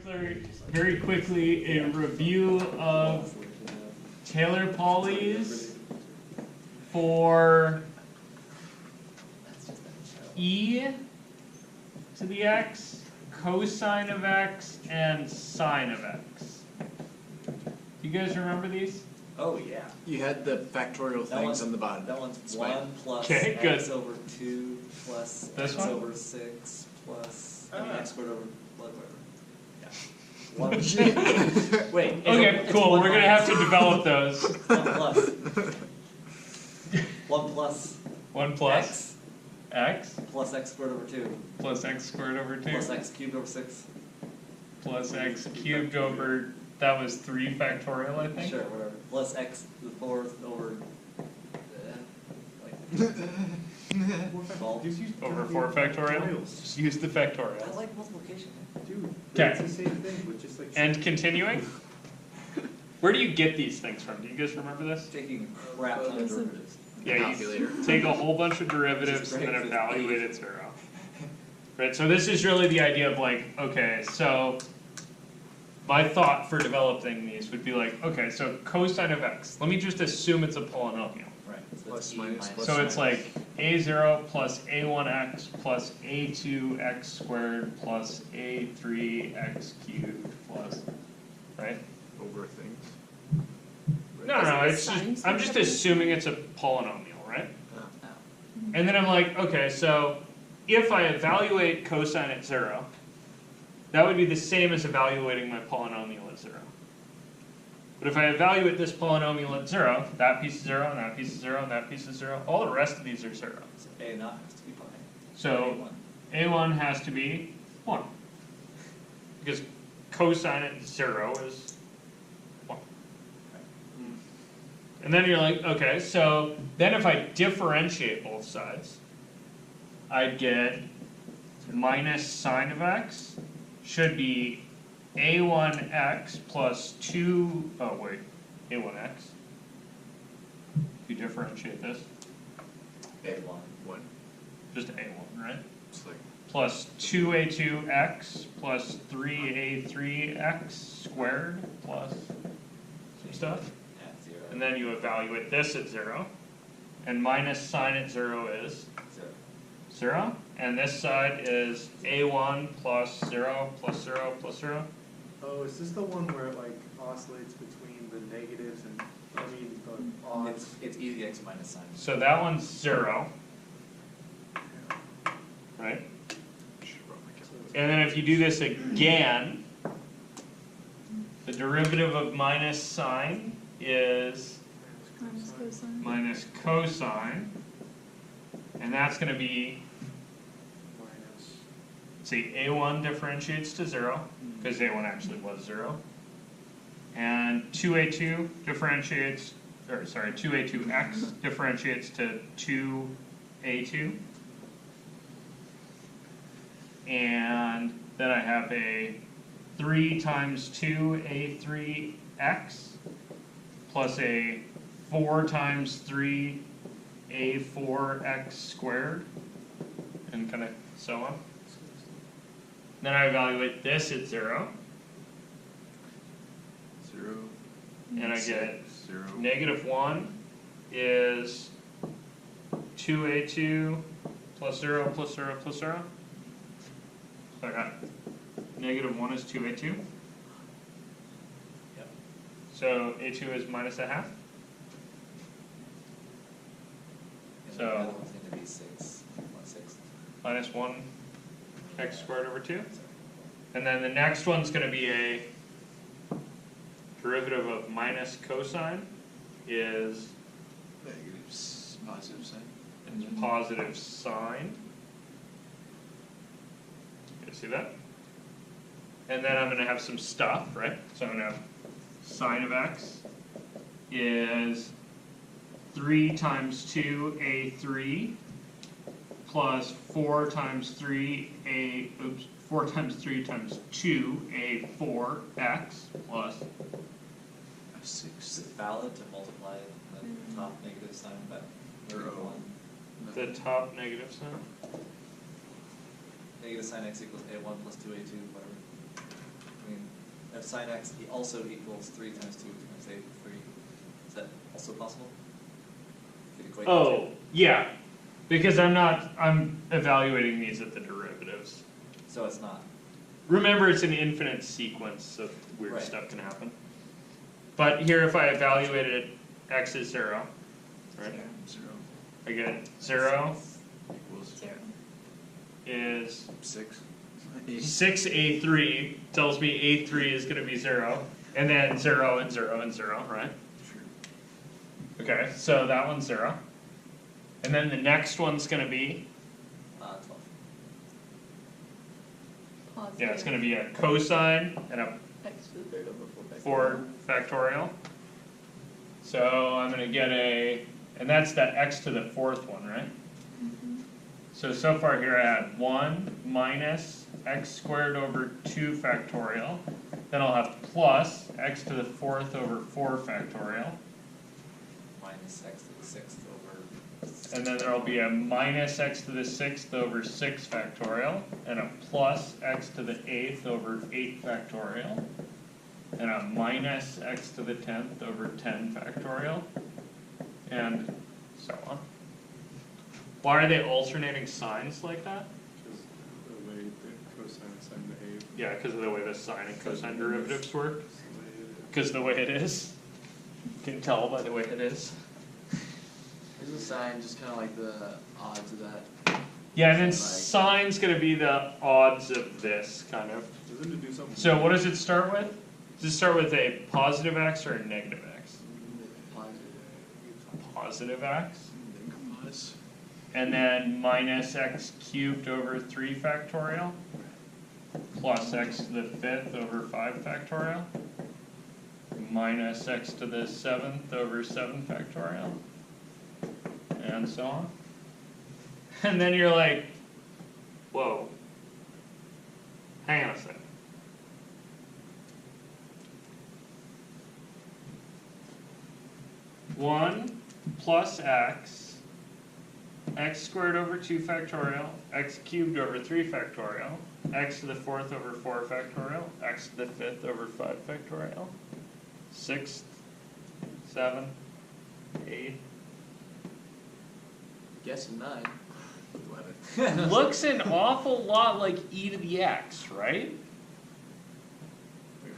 very quickly a review of Taylor-Pauli's for e to the x, cosine of x, and sine of x. Do you guys remember these? Oh yeah. You had the factorial things on the bottom. That one's 1 plus okay, x over 2 plus this x one? over 6 plus x squared over whatever. Yeah. 1 Wait. Okay, cool. We're going to have to develop those. 1 plus. 1 plus. 1 plus X x plus x squared over 2 plus x squared over 2 plus x cubed over 6. plus x cubed over, that was 3 factorial, I think? Sure, whatever. Plus x to the 4th over. Over 4 factorial? Just use the I factorial. like multiplication. Dude, Okay. it's the same thing, but just like. And continuing? Where do you get these things from? Do you guys remember this? Taking a crap ton of derivatives. Yeah, Calculator. you take a whole bunch of derivatives and then evaluate at 0. Right, so this is really the idea of like, okay, so my thought for developing these would be like, okay, so cosine of x, let me just assume it's a polynomial. Right. So Plus, that's E minus, plus. So it's like a0 plus a1x plus a2x squared plus a3x cubed plus, right? Over things. No, it's just, I'm just assuming it's a polynomial, right? Oh. And then I'm like, okay, so if I evaluate cosine at 0, that would be the same as evaluating my polynomial at 0. But if I evaluate this polynomial at 0, that piece is 0, and that piece is 0, and that piece is 0, all the rest of these are 0. So A not has to be pi. So A1 has to be 1. Because cosine at 0 is 1. And then you're like, okay, so then if I differentiate both sides, I'd get minus sine of x should be a1x plus 2, oh wait, a1x. If you differentiate this, A1. 1. just a1, right? It's like Plus 2a2x plus 3a3x squared plus some stuff. At 0. And then you evaluate this at 0. And minus sine at 0 is 0. 0. And this side is a1 plus 0 plus 0 plus 0. Oh, is this the one where it like oscillates between the negatives and, the odds? It's e to the x minus sine. So that one's 0. Right? should brought my calculator. And then if you do this again, the derivative of minus sine is Minus cosine. minus cosine. And that's going to be, Minus. see, a1 differentiates to 0, because a1 actually was 0. And 2a2 differentiates, or sorry, 2a2x differentiates to 2a2. And then I have a 3 times 2a3x plus a 4 times 3a4x squared, and kind of so on. Then I evaluate this at 0, 0. and I get 0. negative 1 is 2a2 plus 0 plus 0 plus 0. So I got negative 1 is 2a2. Yep. So a2 is minus a half. And So- the other one's going to be 6. 1/6. Minus 1 x squared over 2. And then the next one's going to be a derivative of minus cosine is Negatives, positive sign. positive sine. You see that? And then I'm going to have some stuff, right? So I'm going to have sine of x is 3 times 2a3 plus 4 times 3 times 2a4x plus 6. Is it valid to multiply the top negative sign by negative 1? the top negative sign. Negative sine x equals a1 plus 2a2, whatever. I mean, sine x also equals 3 times 2 times 8, 3. Is that also possible? Could equate the Oh, two. yeah, because I'm evaluating these at the derivatives. So it's not. Remember, it's an infinite sequence, so weird Right. stuff can happen. But here, if I evaluated x is 0, right? 0 I get 0 equals is 6. 6a3 tells me a3 is going to be 0, and then 0 and 0 and 0, right? Sure. Okay, so that one's 0. And then the next one's going to be, 12. yeah, it's going to be a cosine and a X to the third over 4 factorial. So I'm going to get and that's the x to the 4th one, right? So far here I had 1 minus x squared over 2 factorial. Then I'll have plus x to the 4th over 4 factorial. Minus x to the 6th over. And then there'll be a minus x to the 6th over 6 factorial. And a plus x to the 8th over 8 factorial. And a minus x to the 10th over 10 factorial. And so on. Why are they alternating signs like that? Because the way the cosine and sine behave. Yeah, because of the way the sine and cosine derivatives work. It's the way it is. Because the way it is. You can tell by the way it is. Is the sign just kind of like the odds of that? Yeah, and then Like- sine's going to be the odds of this, kind of. Doesn't it do something? So what does it start with? Does it start with a positive x or a negative x? Positive x. Plus. And then minus x cubed over 3 factorial. Plus x to the 5th over 5 factorial. Minus x to the 7th over 7 factorial. And so on. And then you're like, whoa. Hang on a second. One plus x, x squared over 2 factorial, x cubed over 3 factorial, x to the 4th over 4 factorial, x to the 5th over 5 factorial, 6th, 7th, 8th. Guessing 9. 11. Looks an awful lot like e to the x, right?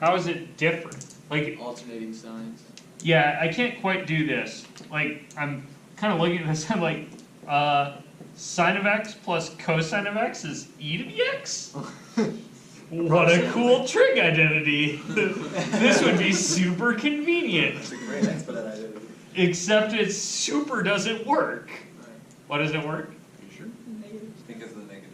How is it different? Like, Alternating signs. yeah, I can't quite do this. Like, I'm kind of looking at this, I'm like, sine of x plus cosine of x is e to the x? What a cool trig identity. This would be super convenient. It's a great exponent identity. Except it super doesn't work. Right. Why doesn't it work? You sure? Because of the negative.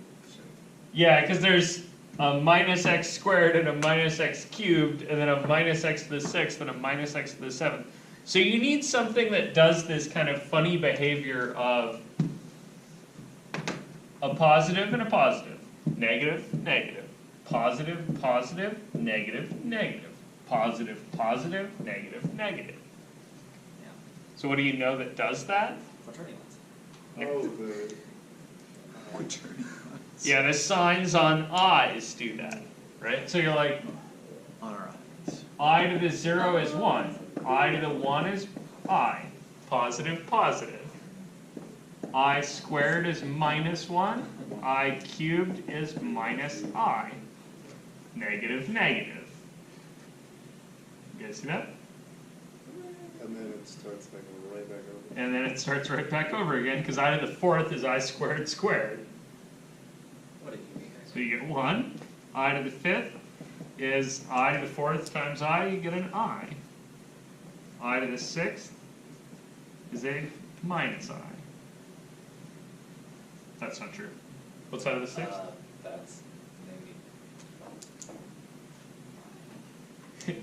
Yeah, because there's a minus x squared and a minus x cubed, and then a minus x to the 6th and a minus x to the 7th. So you need something that does this kind of funny behavior of a positive and a positive, negative, negative, positive, positive, negative, negative, positive, positive, negative, negative. Yeah. So what do you know that does that? Quaternions. Oh, the. Quaternions. Yeah, the signs on i's do that, right? So you're like, On our eyes. I to the 0 is 1, I to the 1 is I, positive, positive. I squared is minus 1, I cubed is minus I, negative, negative. You guys see that? And then it starts like right back over. And then it starts right back over again, because I to the 4th is I squared squared. What a unique So you get 1, I to the 5th is I to the 4th times I, you get an I. I to the 6th is a minus I. That's not true. What's I to the 6th? That's maybe.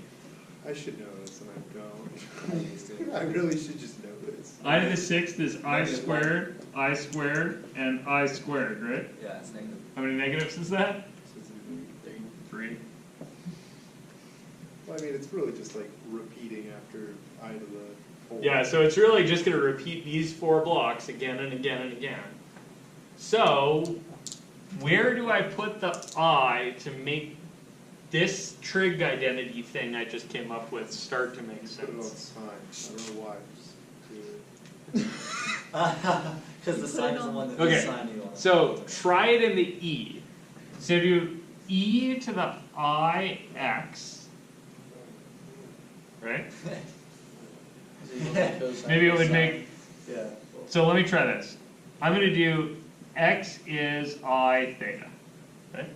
I should know this and I I don't. used to. I really should just know this. I to the 6th is I squared, and I squared, right? Yeah, it's negative. How many negatives is that? So it's even- 3. Well, I mean, it's really just like repeating after I to the 4. Yeah, so it's really just going to repeat these 4 blocks again and again and again. So, where do I put the I to make this trig identity thing I just came up with start to make Put it on sense. sign, I don't know why, just do it. Because the sign is the one that Okay, the sign you want. So try it in the e. So do e to the ix, right? Maybe it would make, Yeah. so let me try this. I'm going to do x is I theta, right?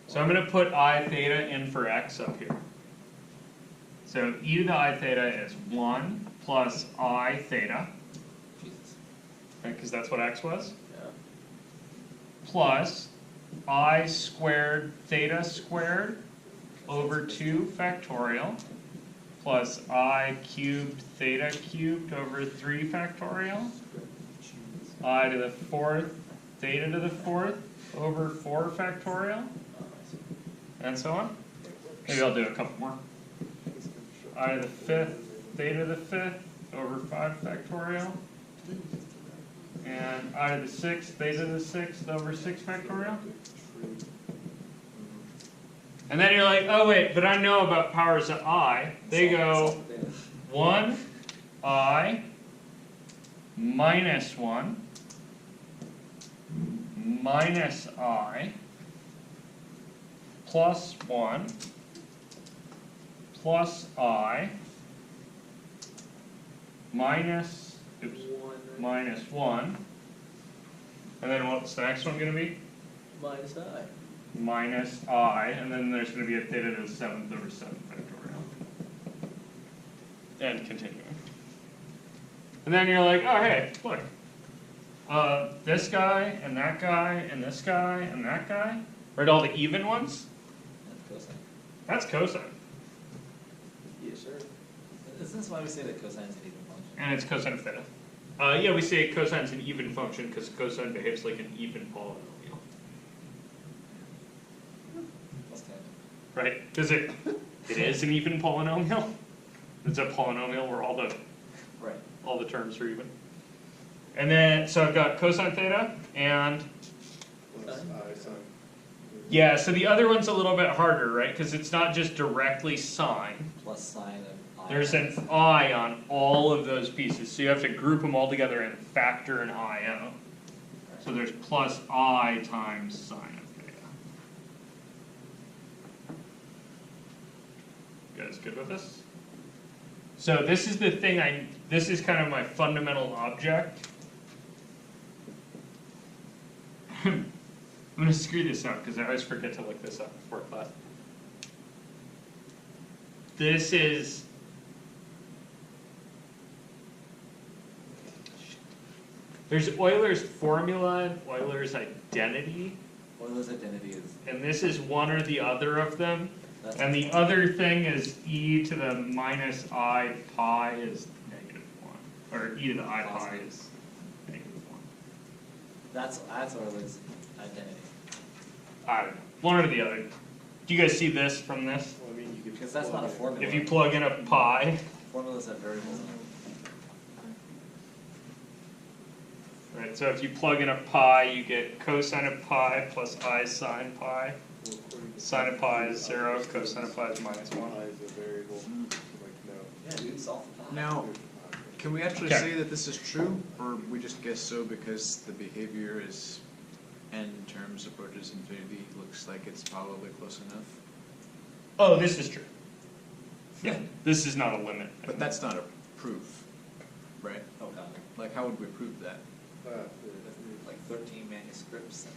So I'm going to put I theta in for x up here. So e to the I theta is 1 plus I theta, Jesus. right, because that's what x was, Yeah. plus I squared theta squared over 2 factorial, plus I cubed theta cubed over 3 factorial, I to the 4th theta to the 4th over 4 factorial, and so on. Maybe I'll do a couple more. I to the 5th theta to the 5th over 5 factorial, and I to the 6th theta to the 6th over 6 factorial. And then you're like, oh wait, but I know about powers of I. They go 1 I minus 1 minus I plus 1 plus I minus, oops, minus 1. And then what's the next one going to be? Minus I. Minus I, and then there's going to be a theta to the 7th over 7 factorial. And continuing. And then you're like, oh hey, look. This guy, and that guy, and this guy, and that guy. Right, all the even ones? That's cosine. That's cosine. Yeah, sure. Isn't this why we say that cosine is an even function? And it's cosine of theta. Yeah, we say cosine's an even function because cosine behaves like an even polynomial. Plus 10. Right? Because it is an even polynomial. It's a polynomial where Right. all the terms are even. And then, so I've got cosine theta, and Plus I sign. yeah, so the other one's a little bit harder, right? Because it's not just directly sine. Plus sine of I. There's an I on all of those pieces, so you have to group them all together and factor an I out. So there's plus I times sine of theta. You guys good with this? So this is the thing this is kind of my fundamental object. I'm going to screw this up because I always forget to look this up before class. This is there's Euler's formula and Euler's identity, Euler's identity is. and this is one or the other of them. That's And the other thing is e to the minus I pi is -1, or e to the I pi is -1. That's Euler's identity. I don't know, one or the other. Do you guys see this from this? Well, I mean, you could. Because that's not a formula. If you plug in a pi, Formulas have variables in them. right? So if you plug in a pi, you get cosine of pi plus I sine pi. Sine of pi is 0, cosine of pi is -1. I is a variable, so like, no. Yeah, dude, solve the problem. Now, can we actually Okay. say that this is true, or we just guess so because the behavior is n terms approaches infinity, looks like it's probably close enough? Oh, this is true. Yeah, this is not a limit. But that's not a proof, right? Oh, God. Like, how would we prove that? Like 13 manuscripts and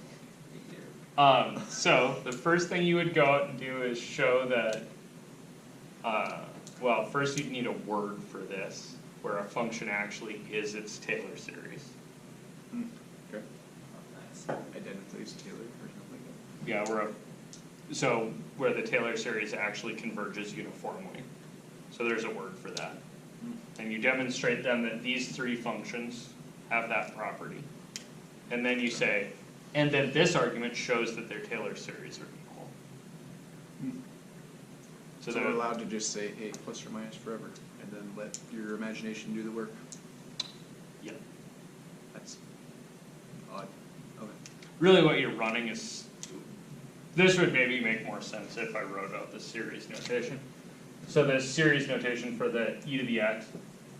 like a year. So the first thing you would go out and do is show that, well, first you'd need a word for this, where a function actually is its Taylor series. Okay. Oh, nice. Identically is Taylor or something like Yeah, where the Taylor series actually converges uniformly. So there's a word for that. And you demonstrate then that these three functions have that property. And then you say, and then this argument shows that their Taylor series are equal. So we're allowed to just say A plus or minus forever, and then let your imagination do the work? Yeah. That's odd. Okay. Really what you're running is, this would maybe make more sense if I wrote out the series notation. So the series notation for the e to the x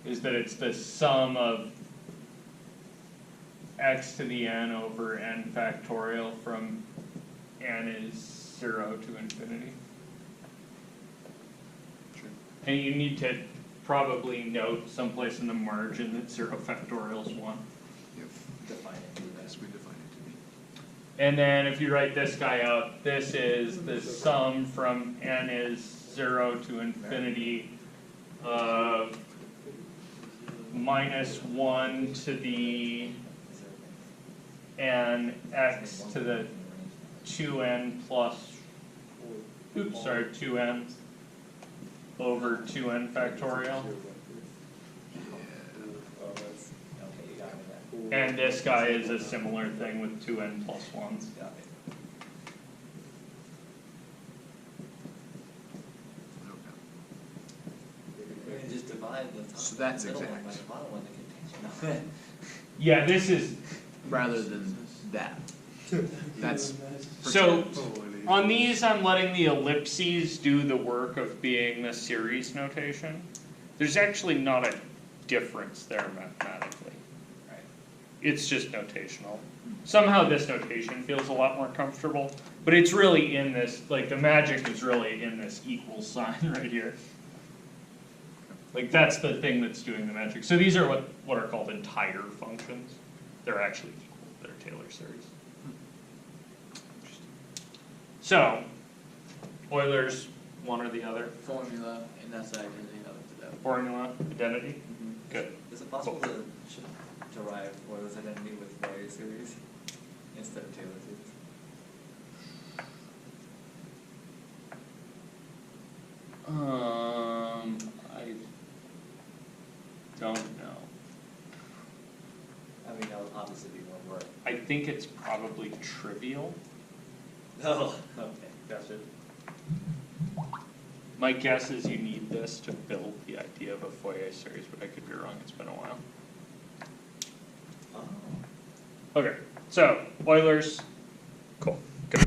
is that it's the sum of x to the n over n factorial from n is 0 to infinity. And you need to probably note someplace in the margin that 0 factorial is 1. Define it. Yes, we define it to be. And then if you write this guy out, this is the sum from n is 0 to infinity of minus 1 to the n x to the 2n plus, oops, sorry, 2n over 2n factorial. And this guy is a similar thing with 2n plus 1. You just divide the top. So that's middle one by exact. the bottom one that contains it. Yeah, this is, Rather than that. That's. so pretend. on these I'm letting the ellipses do the work of being the series notation. There's actually not a difference there mathematically. Right. It's just notational. Somehow this notation feels a lot more comfortable, but it's really in this, like the magic is really in this equal sign right here. Like that's the thing that's doing the magic. So these are what are called entire functions. They're actually equal, they're Taylor series. So, Euler's one or the other. Formula, and that's the identity of that. Formula, identity, good. Is it possible to derive Euler's identity with Fourier series instead of Taylor series? I don't know. I mean, that would obviously be more work. I think it's probably trivial. Oh, okay. That's it. My guess is you need this to build the idea of a Fourier series, but I could be wrong, it's been a while. Oh. Okay, so Euler's, cool, good.